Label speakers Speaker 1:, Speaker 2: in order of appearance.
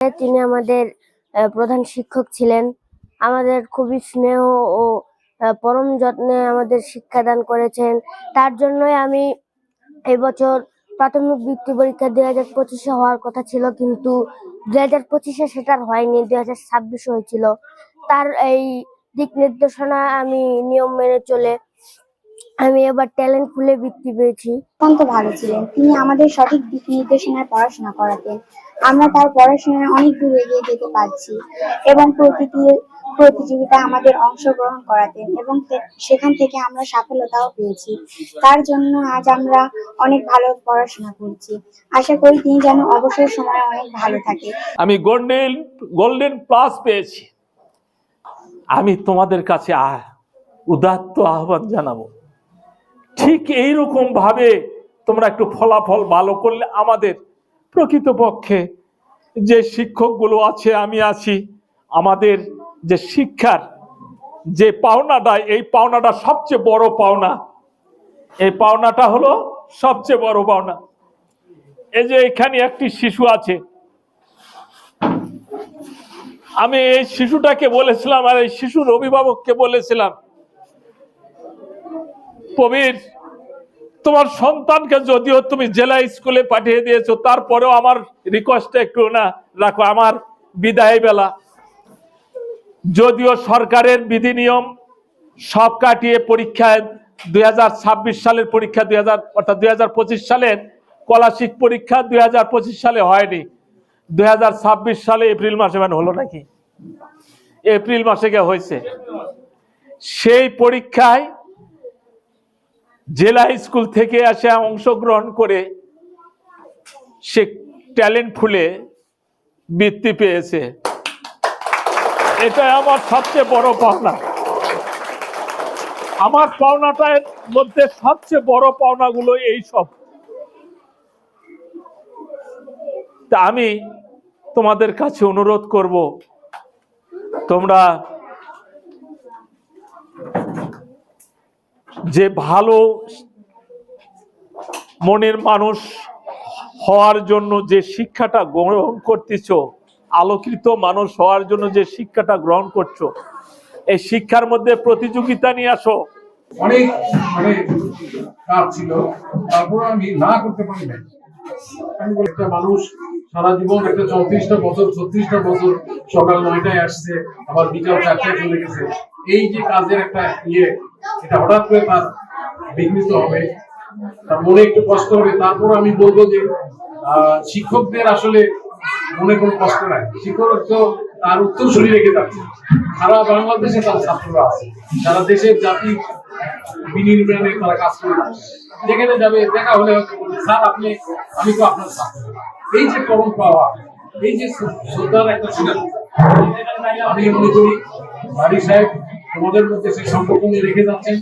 Speaker 1: তিনি আমাদের প্রধান শিক্ষক ছিলেন। আমাদের খুবই স্নেহ ও পরম যত্নে আমাদের শিক্ষাদান করেছেন। তার জন্যই আমি এবছর প্রাথমিক বৃত্তি পরীক্ষা 2025-এ হওয়ার কথা ছিল, কিন্তু 2025-এ সেটা হয়নি, 2026 হয়েছিল। তার এই দিক নির্দেশনা আমি নিয়ম মেনে চলে আমি এবার ট্যালেন্ট পুলে বৃত্তি পেয়েছি।
Speaker 2: অত্যন্ত ভালো ছিলেন। তিনি আমাদের সঠিক দিক নির্দেশনায় পড়াশোনা করাতেন। আমরা তার পড়াশোনায় অনেক দূর এগিয়ে যেতে পারছি এবং প্রতিযোগিতায় আমাদের অংশগ্রহণ করাতেন এবং সেখান থেকে আমরা সফলতাও পেয়েছি। তার জন্য আজ আমরা অনেক ভালো পড়াশোনা করছি। আশা করি তিনি যেন অবসর সময় অনেক ভালো থাকে।
Speaker 3: আমি গোল্ডেন প্লাস পেয়েছি। আমি তোমাদের কাছে উদাত্ত আহ্বান জানাবো, ঠিক এইরকম ভাবে তোমরা একটু ফলাফল ভালো করলে আমাদের প্রকৃতপক্ষে যে শিক্ষকগুলো আছে, আমি আছি, আমাদের যে শিক্ষার যে পাওনাটা, এই পাওনাটা সবচেয়ে বড় পাওনা। এই পাওনাটা হলো সবচেয়ে বড় পাওনা। এই যে এখানে একটি শিশু আছে, আমি এই শিশুটাকে বলেছিলাম আর এই শিশুর অভিভাবককে বলেছিলাম, কবির, তোমার সন্তানকে যদিও তুমি জেলা স্কুলে পাঠিয়ে দিয়েছো, তারপরেও আমার রিকোয়েস্টটা একটু না রাখো। আমার বিদায় বেলা, যদিও সরকারের বিধি নিয়ম সব কাটিয়ে পরীক্ষায় 2026 সালের পরীক্ষা অর্থাৎ 2025 সালের স্কলারশিপ পরীক্ষা 2025 সালে হয়নি, 2026 সালে এপ্রিল মাসে হলো নাকি, এপ্রিল মাসে হয়েছে। সেই পরীক্ষায় জেলা স্কুল থেকে এসে অংশগ্রহণ করে সে ট্যালেন্ট ফুলে বৃত্তি পেয়েছে। এটা আমার সবচেয়ে বড় পাওনা। আমার পাওনাটার মধ্যে সবচেয়ে বড় পাওনাগুলো এই সব। তা আমি তোমাদের কাছে অনুরোধ করব, তোমরা যে ভালো মনের মানুষ হওয়ার জন্য যে শিক্ষাটা গ্রহণ করতেছো, আলোকিত মানুষ হওয়ার জন্য যে শিক্ষাটা গ্রহণ করছো, এই শিক্ষার মধ্যে প্রতিযোগিতা নিয়ে আসো।
Speaker 4: অনেক কাজ ছিল, তারপর আমি না করতে পারি না। একটা মানুষ সারা জীবন একটা 34টা বছর 36টা বছর সকাল 9টায় আসছে, আবার বিকাল 4টায় চলে গেছে। এই যে কাজের একটা এটা হঠাৎ করে তার বিঘ্নিত হবে, তার মনে একটু কষ্ট হবে। তারপর আমি বলবো যে শিক্ষকদের আসলে মনে কোনো কষ্ট নাই। শিক্ষক তো তার উত্তরসূরি রেখে যাচ্ছে। সারা বাংলাদেশে তার ছাত্ররা আছে, সারা দেশের জাতি বিনির্মাণে তারা কাজ করে যাচ্ছে। যেখানে যাবে দেখা হলে স্যার আমি তো আপনার ছাত্র। এই যে পরম পাওয়া, এই যে শ্রদ্ধার একটা ছিলেন, আমি মনে করি বাড়ি সাহেব তোমাদের মধ্যে সেই সম্পর্ক নিয়ে রেখে যাচ্ছেন।